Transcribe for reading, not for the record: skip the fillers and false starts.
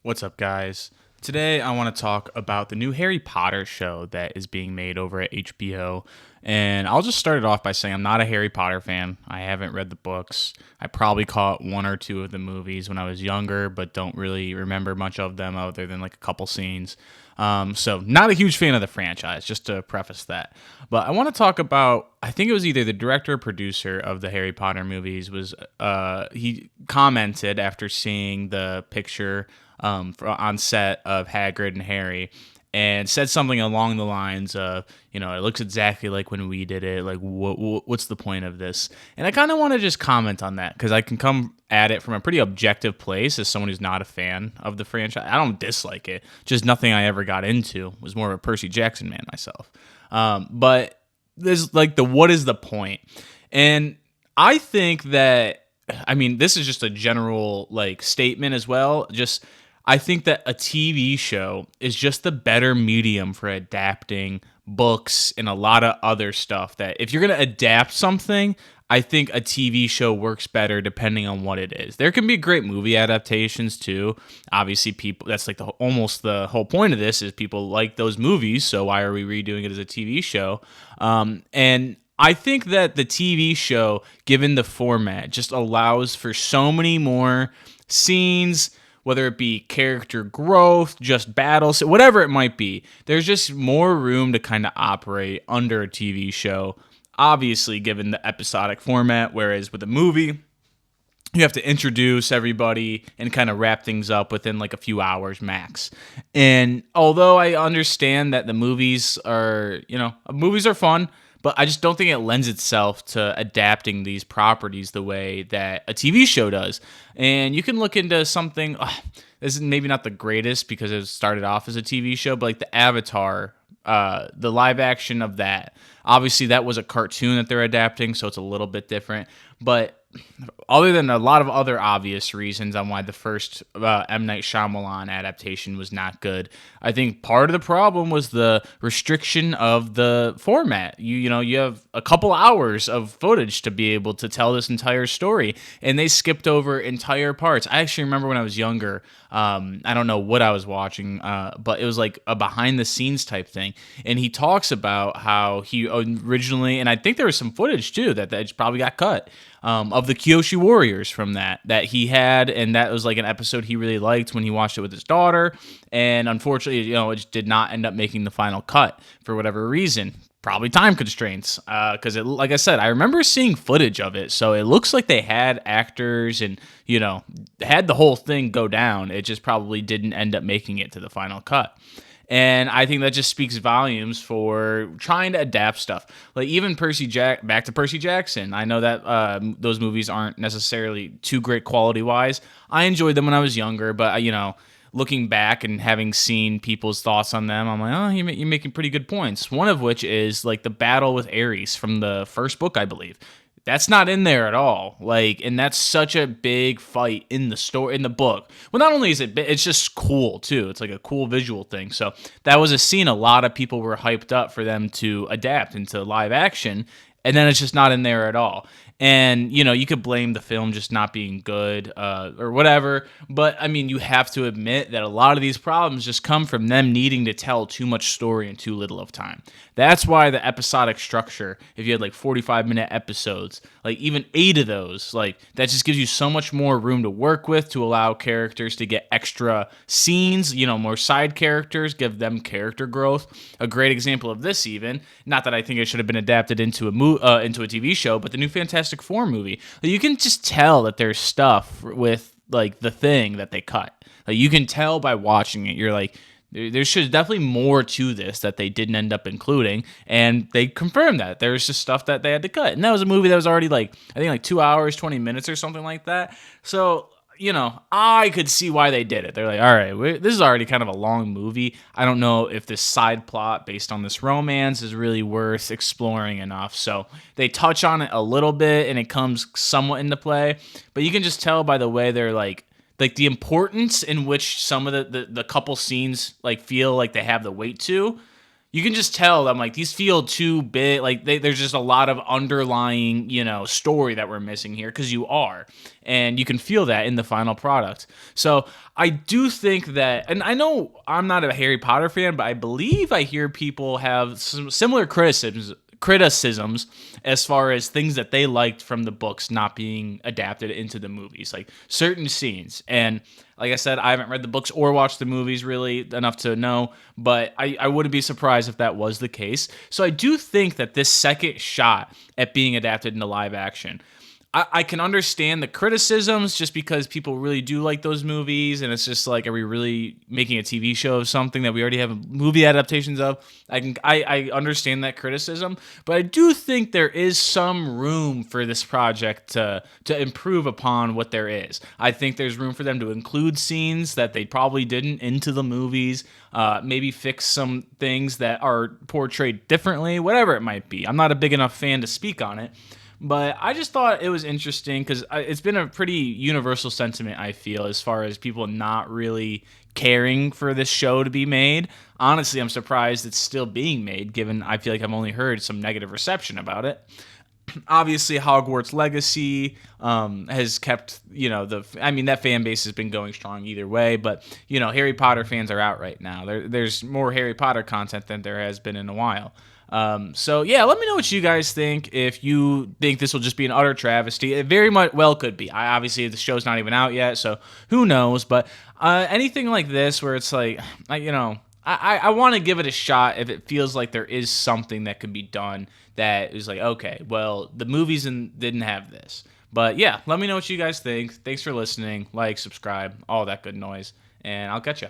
What's up, guys? Today, I want to talk about the new Harry Potter show that is being made over at HBO. And I'll just start it off by saying I'm not a Harry Potter fan. I haven't read the books. I probably caught one or two of the movies when I was younger, but don't really remember much of them other than like a couple scenes. So, not a huge fan of the franchise, just to preface that. But I want to talk about, I think it was either the director or producer of the Harry Potter movies, he commented after seeing the picture on set of Hagrid and Harry, and said something along the lines of, it looks exactly like when we did it. Like, what's the point of this? And I kind of want to just comment on that because I can come at it from a pretty objective place as someone who's not a fan of the franchise. I don't dislike it, just nothing I ever got into. Was more of a Percy Jackson man myself. But there's like what is the point? And I think that, this is just a general like statement as well. Just I think that a TV show is just the better medium for adapting books and a lot of other stuff. That if you're going to adapt something, I think a TV show works better depending on what it is. There can be great movie adaptations too. Obviously, people that's like almost the whole point of this is people like those movies. So why are we redoing it as a TV show? And I think that the TV show, given the format, just allows for so many more scenes, whether it be character growth, just battles, whatever it might be. There's just more room to kind of operate under a TV show, obviously, given the episodic format, whereas with a movie, you have to introduce everybody and kind of wrap things up within like a few hours max. And although I understand that the movies are fun, but I just don't think it lends itself to adapting these properties the way that a TV show does. And you can look into something, this is maybe not the greatest because it started off as a TV show, but like the Avatar, the live action of that. Obviously, that was a cartoon that they're adapting, so it's a little bit different. But other than a lot of other obvious reasons on why the first M. Night Shyamalan adaptation was not good, I think part of the problem was the restriction of the format. You have a couple hours of footage to be able to tell this entire story, and they skipped over entire parts. I actually remember when I was younger, I don't know what I was watching, but it was like a behind the scenes type thing, and he talks about how he originally, and I think there was some footage too that probably got cut, of the Kyoshi Warriors from that he had, and that was like an episode he really liked when he watched it with his daughter, and unfortunately, it did not end up making the final cut for whatever reason. Probably time constraints, because like I said, I remember seeing footage of it, so it looks like they had actors and had the whole thing go down. It just probably didn't end up making it to the final cut. And I think that just speaks volumes for trying to adapt stuff. Like even back to Percy Jackson. I know that those movies aren't necessarily too great quality wise. I enjoyed them when I was younger, but looking back and having seen people's thoughts on them, I'm like, oh, you're making pretty good points. One of which is like the battle with Ares from the first book, I believe. That's not in there at all. And that's such a big fight in the story, in the book. Well, not only is it's just cool too. It's like a cool visual thing. So that was a scene a lot of people were hyped up for them to adapt into live action, and then it's just not in there at all. And you could blame the film just not being good or whatever, but you have to admit that a lot of these problems just come from them needing to tell too much story in too little of time. That's why the episodic structure, if you had like 45-minute episodes, like even 8 of those, like that just gives you so much more room to work with to allow characters to get extra scenes, more side characters, give them character growth. A great example of this, even, not that I think it should have been adapted into a TV show, but the new Fantastic Four movie. You can just tell that there's stuff with like the Thing that they cut. Like you can tell by watching it. You're like, there should definitely more to this that they didn't end up including, and they confirmed that there's just stuff that they had to cut. And that was a movie that was already I think 2 hours 20 minutes or something like that. So I could see why they did it. They're like, all right, this is already kind of a long movie. I don't know if this side plot based on this romance is really worth exploring enough. So they touch on it a little bit, and it comes somewhat into play. But you can just tell by the way they're like the importance in which some of the couple scenes feel like they have the weight to. You can just tell I'm like these feel too big. Like there's just a lot of underlying, story that we're missing here because you are, and you can feel that in the final product. So I do think that, and I know I'm not a Harry Potter fan, but I believe I hear people have some similar criticisms as far as things that they liked from the books not being adapted into the movies, like certain scenes. And like I said, I haven't read the books or watched the movies really enough to know, but I wouldn't be surprised if that was the case. So I do think that this second shot at being adapted into live action, I can understand the criticisms just because people really do like those movies, and it's just like, are we really making a TV show of something that we already have movie adaptations of? I understand that criticism, but I do think there is some room for this project to improve upon what there is. I think there's room for them to include scenes that they probably didn't into the movies, maybe fix some things that are portrayed differently, whatever it might be. I'm not a big enough fan to speak on it. But I just thought it was interesting because it's been a pretty universal sentiment, I feel, as far as people not really caring for this show to be made. Honestly, I'm surprised it's still being made, given I feel like I've only heard some negative reception about it. Obviously, Hogwarts Legacy has kept, that fan base has been going strong either way. But, Harry Potter fans are out right now. There's more Harry Potter content than there has been in a while. So yeah, let me know what you guys think. If you think this will just be an utter travesty, it very much well could be. Obviously the show's not even out yet, so who knows? But anything like this, where it's like, I want to give it a shot if it feels like there is something that could be done that is like, okay, well, the movies didn't have this. But yeah, let me know what you guys think. Thanks for listening. Like, subscribe, all that good noise, and I'll catch you.